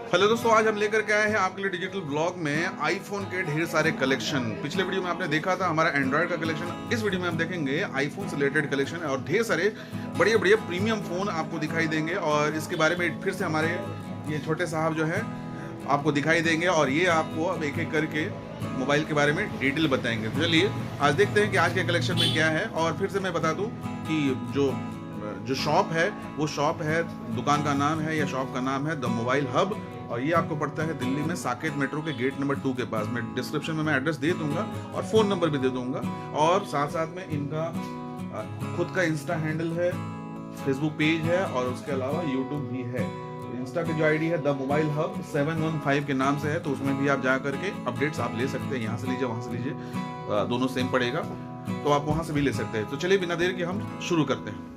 Hello दोस्तों, आज हम लेकर के आए हैं आपके लिए डिजिटल ब्लॉग में आईफोन के ढेर सारे कलेक्शन। पिछले वीडियो में आपने देखा था हमारा एंड्रॉयड का कलेक्शन। इस वीडियो में हम देखेंगे आईफोन से रिलेटेड कलेक्शन और ढेर सारे बढ़िया बढ़िया प्रीमियम फ़ोन आपको दिखाई देंगे। और इसके बारे में फिर से हमारे ये छोटे साहब जो है आपको दिखाई देंगे और ये आपको अब एक एक करके मोबाइल के बारे में डिटेल बताएंगे। तो चलिए आज देखते हैं कि आज के कलेक्शन में क्या है। और फिर से मैं बता दूँ कि जो शॉप है वो शॉप है, दुकान का नाम है या शॉप का नाम है द मोबाइल हब। और ये आपको पड़ता है दिल्ली में साकेत मेट्रो के गेट नंबर 2 के पास। मैं डिस्क्रिप्शन में मैं एड्रेस दे दूंगा और फ़ोन नंबर भी दे दूंगा। और साथ साथ में इनका खुद का इंस्टा हैंडल है, फेसबुक पेज है और उसके अलावा यूट्यूब भी है। इंस्टा की जो आईडी है द मोबाइल हब 715 के नाम से है, तो उसमें भी आप जा करके अपडेट्स आप ले सकते हैं। यहाँ से लीजिए, वहाँ से लीजिए, दोनों सेम पड़ेगा, तो आप वहाँ से भी ले सकते हैं। तो चलिए बिना देर के हम शुरू करते हैं।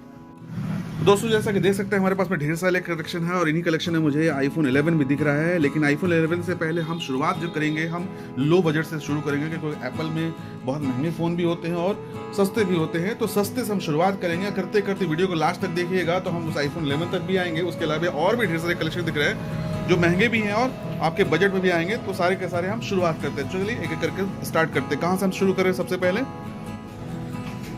दोस्तों जैसा कि देख सकते हैं हमारे पास में ढेर सारे कलेक्शन है और इन्हीं कलेक्शन में मुझे आईफोन 11 भी दिख रहा है। लेकिन आईफोन 11 से पहले हम शुरुआत जो करेंगे, हम लो बजट से शुरू करेंगे, क्योंकि एप्पल में बहुत महंगे फ़ोन भी होते हैं और सस्ते भी होते हैं। तो सस्ते से हम शुरुआत करेंगे। करते करते वीडियो को लास्ट तक देखिएगा तो हम उस आईफोन 11 तक भी आएंगे। उसके अलावा और भी ढेर सारे कलेक्शन दिख रहे हैं जो महंगे भी हैं और आपके बजट में भी आएंगे। तो सारे के सारे हम शुरुआत करते हैं। चलिए एक एक करके स्टार्ट करते हैं। कहाँ से हम शुरू करें सबसे पहले?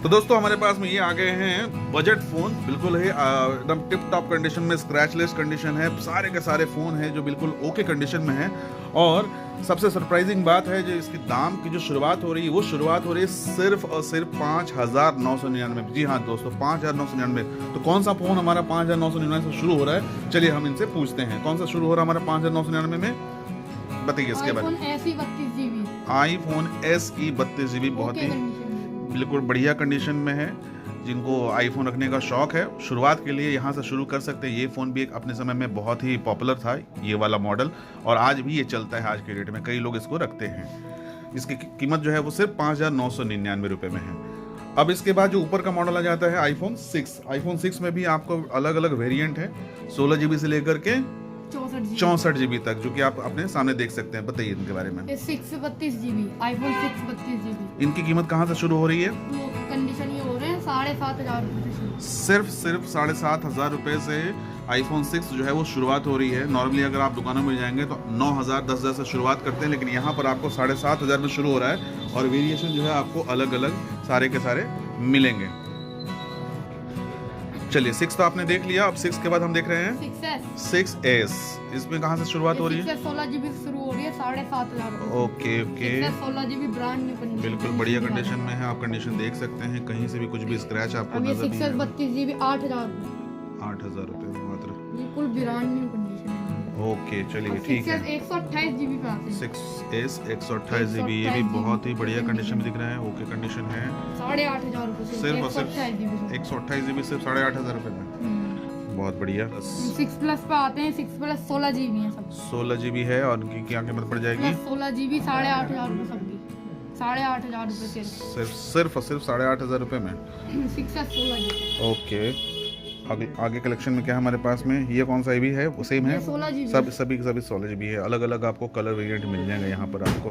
तो दोस्तों हमारे पास में ये आ गए हैं बजट फ़ोन, बिल्कुल है एकदम टिप टॉप कंडीशन में, स्क्रैचलेस कंडीशन है। सारे के सारे फ़ोन हैं जो बिल्कुल ओके कंडीशन में है। और सबसे सरप्राइजिंग बात है जो इसकी दाम की जो शुरुआत हो रही है, वो शुरुआत हो रही है सिर्फ और सिर्फ 5,999। जी हाँ दोस्तों, 5,999। तो कौन सा फ़ोन हमारा 5,999 से शुरू हो रहा है? चलिए हम इनसे पूछते हैं कौन सा शुरू हो रहा है हमारा 5,999 में। बताइए इसके बारे में। आईफोन SE 32GB बहुत ही बिल्कुल बढ़िया कंडीशन में है। जिनको आईफोन रखने का शौक है, शुरुआत के लिए यहाँ से शुरू कर सकते हैं। ये फ़ोन भी एक अपने समय में बहुत ही पॉपुलर था, ये वाला मॉडल, और आज भी ये चलता है। आज के डेट में कई लोग इसको रखते हैं। इसकी कीमत जो है वो सिर्फ 5,999 रुपये में है। अब इसके बाद जो ऊपर का मॉडल आ जाता है आईफोन 6। आईफोन 6 में भी आपको अलग अलग वेरिएंट है, 16GB से लेकर के 64GB तक, जो कि आप अपने सामने देख सकते हैं। बताइए इनके बारे में। 632GB iPhone 6 32GB। इनकी कीमत कहाँ से शुरू हो रही है? कंडीशन ये हो रहे हैं 7,500 रुपये से। सिर्फ 7,500 रुपये से आईफोन 6 जो है वो शुरुआत हो रही है। नॉर्मली अगर आप दुकानों में जाएंगे तो 9,000 10,000 से शुरुआत करते हैं, लेकिन यहाँ पर आपको 7,500 में शुरू हो रहा है। और वेरिएशन जो है आपको अलग अलग सारे के सारे मिलेंगे। चलिए 6 तो आपने देख लिया। अब 6 के बाद हम देख रहे हैं 6S। इसमें कहाँ से शुरुआत हो रही है? 16GB से शुरू हो रही है 7,500। Okay 16GB brand new condition, बिल्कुल बढ़िया कंडीशन में है। आप कंडीशन देख सकते हैं, कहीं से भी कुछ भी स्क्रैच आपको नजर नहीं आएगा। 32GB 8,000 रुपये मात्र, बिल्कुल ब्रांड न्यू कंडीशन है। ओके चलिए ठीक है। 128GB पे आते हैं। 6S 128GB, ये भी बहुत ही बढ़िया कंडीशन में दिख रहा है। ओके कंडीशन है। 8,500 रुपये सिर्फ और सिर्फ 128GB सिर्फ 8,500 रुपये में। बहुत बढ़िया। 6 प्लस पे आते हैं। 6 प्लस 16GB है सब। 16GB है और उनकी क्या कीमत पड़ जाएगी? 16GB 8,500 रुपये सबकी। 8,500 रुपये सिर्फ 8,500 रुपये में। 6S 16GB। ओके आगे कलेक्शन में क्या है हमारे पास में? ये कौन सा भी है? वो सेम है, सभी 16GB है। अलग अलग आपको कलर वेरिएंट मिल जाएंगे यहाँ पर आपको।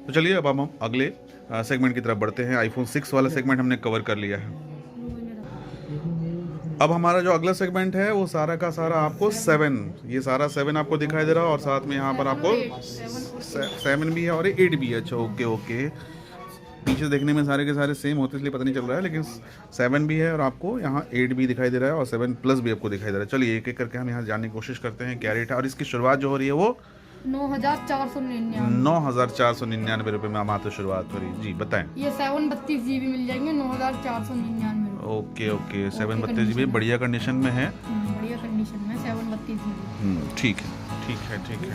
तो चलिए अब हम अगले सेगमेंट की तरफ बढ़ते हैं। आईफोन 6 वाला सेगमेंट हमने कवर कर लिया है। अब हमारा जो अगला सेगमेंट है वो सारा का सारा आपको 7, ये सारा 7 आपको दिखाई दे रहा है। और साथ में यहाँ पर आपको 7 भी है और 8 भी है। अच्छा ओके पीछे देखने में सारे के सारे सेम होते इसलिए पता नहीं चल रहा है, लेकिन 7 भी है और आपको यहाँ 8 भी दिखाई दे रहा है और 7 प्लस भी आपको दिखाई दे रहा है। चलिए एक एक करके हम यहाँ जानने की कोशिश करते हैं क्या रेट है। और इसकी शुरुआत जो हो रही है वो 9,499 रुपये में मात्र शुरुआत हो रही है। जी बताएं। ये 7 32GB मिल जाएंगे 9,499। ओके 7 32GB बढ़िया कंडीशन में है। बढ़िया कंडीशन में 7 32GB। ठीक है। 7 32GB।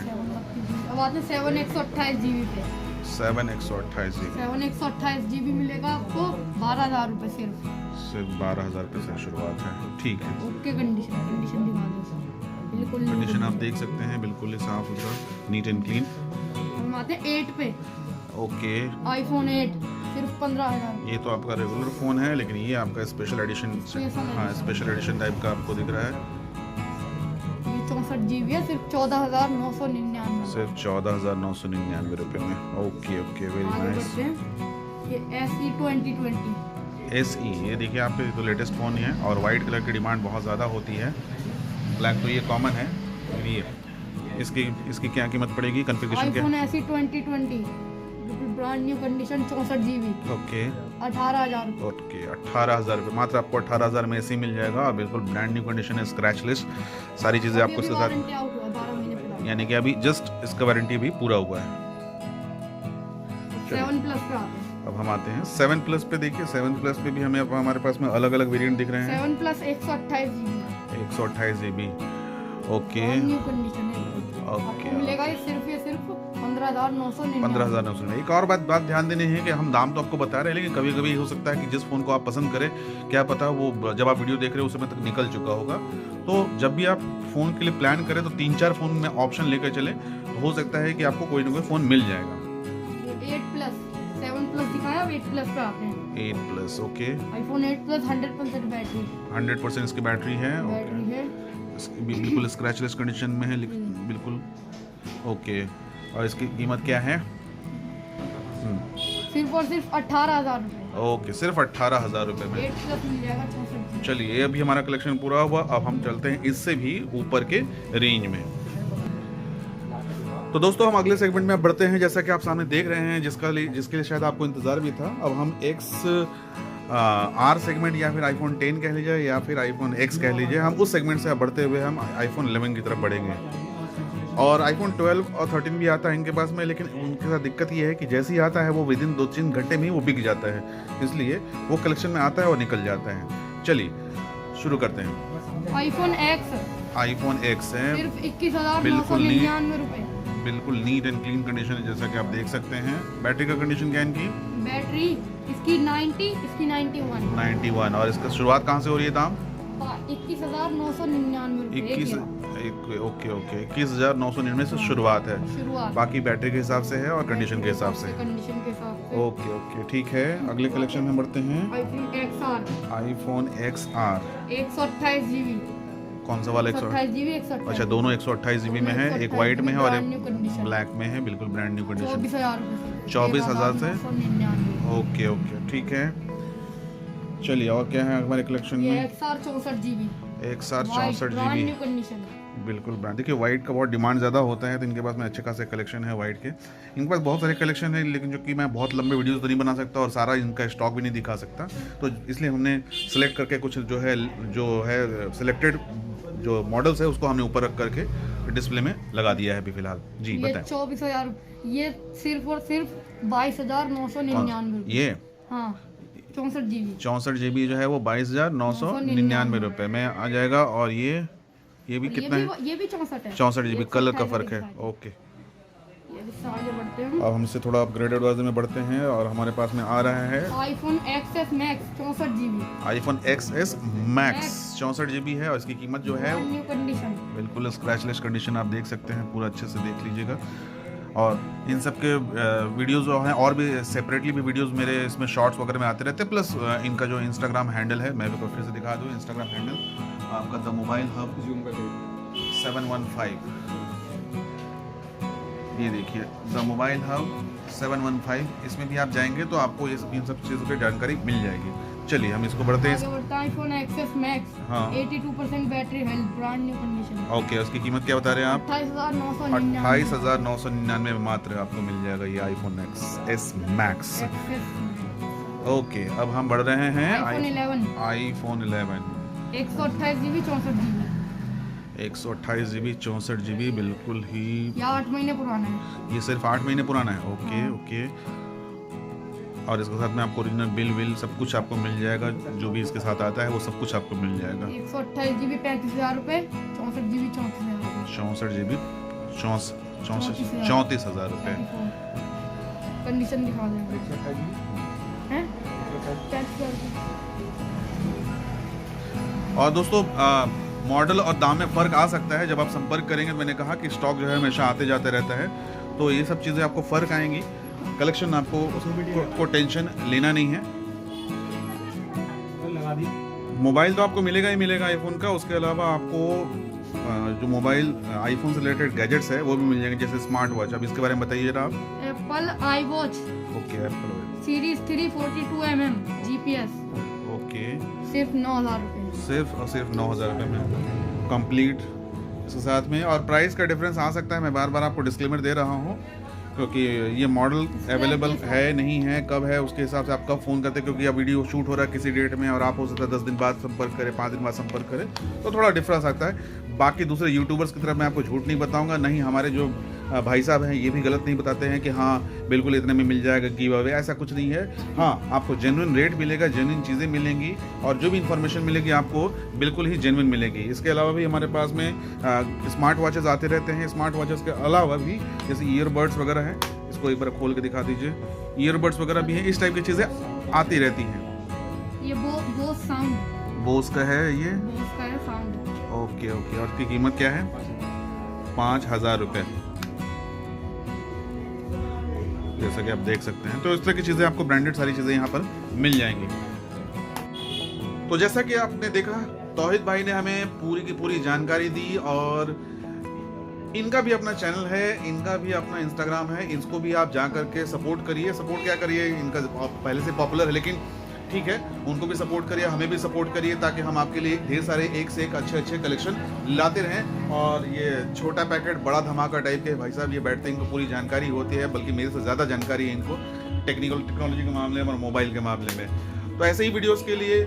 अब आते हैं 7 128GB पे। 7 128 GB 7 128 GB मिलेगा आपको 12,000 रुपये सिर्फ 12,000 रुपये से शुरुआत है। ठीक है, ओके कंडीशन दिखा दो, बिल्कुल कंडीशन आप देख सकते हैं, बिल्कुल ही साफ सुथरा, नीट एंड क्लीन। हम आते हैं 8 पे। ओके, iPhone 8 सिर्फ 15,000। ये तो आपका रेगुलर फ़ोन है, लेकिन ये आपका स्पेशल एडिशन, हाँ स्पेशल एडिशन टाइप का आपको दिख रहा है। 64 GB है, सिर्फ 14,999। सिर्फ 14,999 रुपये में। Okay okay, very nice. ये SE 2020 SE, ये देखिए आप, तो लेटेस्ट फ़ोन ही है और वाइट कलर की डिमांड बहुत ज़्यादा होती है। ब्लैक तो ये कॉमन है। ये इसकी क्या कीमत पड़ेगी, कन्फिगरेशन क्या? iPhone SE 2020 brand new condition 64 GB। Okay 18,000। Okay, 18,000 रुपये, मात्र आपको 18,000 में ऐसे ही मिल जाएगा और बिल्कुल ब्रांड न्यू कंडीशन है, स्क्रैच लिस्ट, सारी चीज़ें आपको इसके साथ, 12 यानी कि अभी जस्ट इसका वारंटी भी पूरा हुआ है। 7 प्लस पे आते हैं। अब हम आते हैं 7 प्लस पे। देखिए 7 प्लस पे भी हमें अब हमारे पास में अलग अलग वेरिएंट दिख रहे हैं। 7 plus 128 GB 128 GB। Okay new condition है। ओके, मिलेगा ये सिर्फ 15,999। 15,900। एक और बात ध्यान देनी है कि हम दाम तो आपको बता रहे हैं, लेकिन कभी कभी हो सकता है कि जिस फ़ोन को आप पसंद करें, क्या पता वो जब आप वीडियो देख रहे हो उस समय तक निकल चुका होगा। तो जब भी आप फ़ोन के लिए प्लान करें तो 3-4 फ़ोन में ऑप्शन लेकर चले, तो हो सकता है कि आपको कोई ना कोई फ़ोन मिल जाएगा। 8 प्लस 7 प्लस दिखाया, अब 8 प्लस पे आते हैं। 8 plus, okay. iPhone 8 plus 100% battery 100% इसकी बैटरी है। है। बिल्कुल स्क्रैचलेस कंडीशन में है, बिल्कुल ओके। और इसकी कीमत क्या है? सिर्फ और सिर्फ 18,000 रुपये। ओके, सिर्फ 18,000 रुपये में। 8 प्लस मिल जाएगा 64। चलिए, ये अभी हमारा कलेक्शन पूरा हुआ। अब हम चलते हैं इससे भी ऊपर के रेंज में। तो दोस्तों, हम अगले सेगमेंट में अब बढ़ते हैं, जैसा कि आप सामने देख रहे हैं, जिसके लिए शायद आपको इंतज़ार भी था। अब हम XR सेगमेंट या फिर iPhone 10 कह लीजिए या फिर iPhone X कह लीजिए, हम उस सेगमेंट से अब बढ़ते हुए हम iPhone 11 की तरफ बढ़ेंगे। और iPhone 12 और 13 भी आता है इनके पास में, लेकिन उनके साथ दिक्कत ये है कि जैसे ही आता है वो विदिन 2-3 घंटे में ही वो बिक जाता है, इसलिए वो कलेक्शन में आता है और निकल जाता है। चलिए शुरू करते हैं। iPhone X है, सिर्फ 21,999 रुपये। बिल्कुल नीट एंड क्लीन कंडीशन है, जैसा कि आप देख सकते हैं। बैटरी का कंडीशन क्या है इनकी? बैटरी इसकी 90, इसकी 91। और इसका शुरुआत कहाँ से हो रही है दाम? 21,999 रुपये। ओके 21,999 से शुरुआत है। बाकी बैटरी के हिसाब से है और कंडीशन के हिसाब से। ओके ठीक है, अगले कलेक्शन में बढ़ते हैं। iPhone XR 128 GB। कौन सा वाला? 128 GB 128। अच्छा, दोनों 128 GB में है, एक वाइट में है और एक ब्लैक में है, बिल्कुल ब्रांड न्यू कंडीशन। 24,000 से। ओके ठीक है, चलिए और क्या है हमारे कलेक्शन में? XR 64 GB। XR 64 GB, बिल्कुल ब्रांड। देखिए वाइट का बहुत डिमांड ज़्यादा होता है, तो इनके पास में अच्छे खासे कलेक्शन है वाइट के। इनके पास बहुत सारे कलेक्शन है, लेकिन जो कि मैं बहुत लंबे वीडियोस तो नहीं बना सकता और सारा इनका स्टॉक भी नहीं दिखा सकता, तो इसलिए हमने सेलेक्ट करके कुछ जो है सिलेक्टेड जो मॉडल्स है उसको हमने ऊपर रख करके डिस्प्ले में लगा दिया है अभी फिलहाल। जी बताएं। 24,000, ये सिर्फ और सिर्फ 22,999। ये हाँ 64 GB जो है वो 22,999 रुपये में आ जाएगा। और ये भी कितना है? ये भी 64 है। 64 GB, कलर का फर्क है। ओके, आगे बढ़ते हैं। अब हमसे थोड़ा अपग्रेडेड वर्जन में बढ़ते हैं और हमारे पास में आ रहा है iPhone XS Max 64 GB। iPhone XS Max 64 GB है और इसकी कीमत जो है न्यू कंडीशन, बिल्कुल स्क्रैचलेस कंडीशन, आप देख सकते हैं, पूरा अच्छे से देख लीजिएगा। और इन सब के वीडियोस जो हैं और भी सेपरेटली भी वीडियोस मेरे इसमें शॉर्ट्स वगैरह में आते रहते हैं, प्लस इनका जो इंस्टाग्राम हैंडल है, मैं भी फिर से दिखा दूँ। इंस्टाग्राम हैंडल आपका द मोबाइल हब 715, ये देखिए द मोबाइल हब 715, इसमें भी आप जाएंगे तो आपको ये इन सब चीज़ों की जानकारी मिल जाएगी। चलिए हम इसको बढ़ते हैं। iPhone XS Max 82% battery health, brand new condition. Okay, उसकी कीमत क्या बता रहे हैं आप? 28,999 में मात्र आपको मिल जाएगा ये iPhone XS Max। ओके, अब हम बढ़ रहे हैं iPhone 11 128 GB 64 GB। 128 GB 64 GB, बिल्कुल ही। ये 8 महीने पुराना है। ये सिर्फ 8 महीने पुराना है। ओके और इसके साथ में आपको ओरिजिनल बिल सब कुछ आपको मिल जाएगा, जो भी इसके साथ आता है वो सब कुछ आपको मिल जाएगा। 128 GB 35,000 रुपये, 64 GB 34,000 रुपये। 64 GB 34,000 रुपये। कंडीशन दिखा देंगे हैं चेक कर दो। और दोस्तों मॉडल और दाम में फ़र्क आ सकता है जब आप संपर्क करेंगे। तो मैंने कहा कि स्टॉक जो है हमेशा आते जाते रहता है, तो ये सब चीज़ें आपको फ़र्क आएंगी। कलेक्शन आपको को टेंशन लेना नहीं है। मोबाइल तो आपको मिलेगा ही मिलेगा आईफोन का, उसके अलावा आपको जो मोबाइल आईफोन से रिलेटेड गैजेट्स है वो भी मिल जाएंगे, जैसे स्मार्ट वॉच। अब इसके बारे में बताइए जरा आप। Apple I watch okay, Apple series 3 42mm GPS okay, सिर्फ 9,000 रुपये। सिर्फ और सिर्फ 9,000 रुपये में कंप्लीट इसके साथ में। और प्राइस का डिफरेंस आ सकता है, मैं बार बार आपको डिस्क्लेमर दे रहा हूँ, क्योंकि ये मॉडल अवेलेबल है नहीं है, कब है उसके हिसाब से आप कब फ़ोन करते हैं, क्योंकि अब वीडियो शूट हो रहा है किसी डेट में और आप हो सकता है 10 दिन बाद संपर्क करें, 5 दिन बाद संपर्क करें, तो थोड़ा डिफरेंस आता है। बाकी दूसरे यूट्यूबर्स की तरफ मैं आपको झूठ नहीं बताऊंगा, नहीं हमारे जो भाई साहब हैं ये भी गलत नहीं बताते हैं कि हाँ बिल्कुल इतने में मिल जाएगा गिव अवे, ऐसा कुछ नहीं है। हाँ, आपको जेन्युइन रेट मिलेगा, जेन्युइन चीज़ें मिलेंगी और जो भी इन्फॉर्मेशन मिलेगी आपको बिल्कुल ही जेन्युइन मिलेगी। इसके अलावा भी हमारे पास में स्मार्ट वॉचेस आते रहते हैं। स्मार्ट वॉचेस के अलावा भी जैसे ईयरबड्स वगैरह हैं, इसको एक बार खोल के दिखा दीजिए, ईयरबड्स वगैरह भी हैं, इस टाइप की चीज़ें आती रहती हैं। ये बोस साउंड, बोस का है ये, बोस का है साउंड। ओके ओके, और इसकी कीमत क्या है? 5,000 रुपये, जैसा कि आप देख सकते हैं। तो इस तरह की चीज़ें आपको ब्रांडेड सारी चीज़ें यहाँ पर मिल जाएंगी। तो जैसा कि आपने देखा, तौहीद भाई ने हमें पूरी की पूरी जानकारी दी और इनका भी अपना चैनल है, इनका भी अपना इंस्टाग्राम है, इसको भी आप जा करके सपोर्ट करिए। सपोर्ट क्या करिए, इनका पहले से पॉपुलर है लेकिन ठीक है, उनको भी सपोर्ट करिए, हमें भी सपोर्ट करिए, ताकि हम आपके लिए ढेर सारे एक से एक अच्छे अच्छे कलेक्शन लाते रहें। और ये छोटा पैकेट बड़ा धमाका टाइप के भाई साहब ये बैठते हैं, इनको पूरी जानकारी होती है, बल्कि मेरे से ज़्यादा जानकारी है इनको टेक्नोलॉजी के मामले में और मोबाइल के मामले में। तो ऐसे ही वीडियोज़ के लिए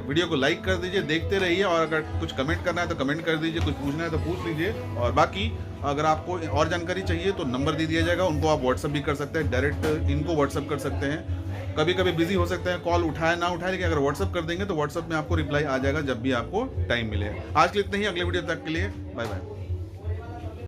वीडियो को लाइक कर दीजिए, देखते रहिए, और अगर कुछ कमेंट करना है तो कमेंट कर दीजिए, कुछ पूछना है तो पूछ लीजिए। और बाकी अगर आपको और जानकारी चाहिए तो नंबर दे दिया जाएगा, उनको आप व्हाट्सअप भी कर सकते हैं, डायरेक्ट इनको व्हाट्सअप कर सकते हैं। कभी कभी बिजी हो सकते हैं, कॉल उठाए ना उठाए, लेकिन अगर व्हाट्सअप कर देंगे तो व्हाट्सअप में आपको रिप्लाई आ जाएगा जब भी आपको टाइम मिले। आज के लिए इतना ही, अगले वीडियो तक के लिए बाय बाय।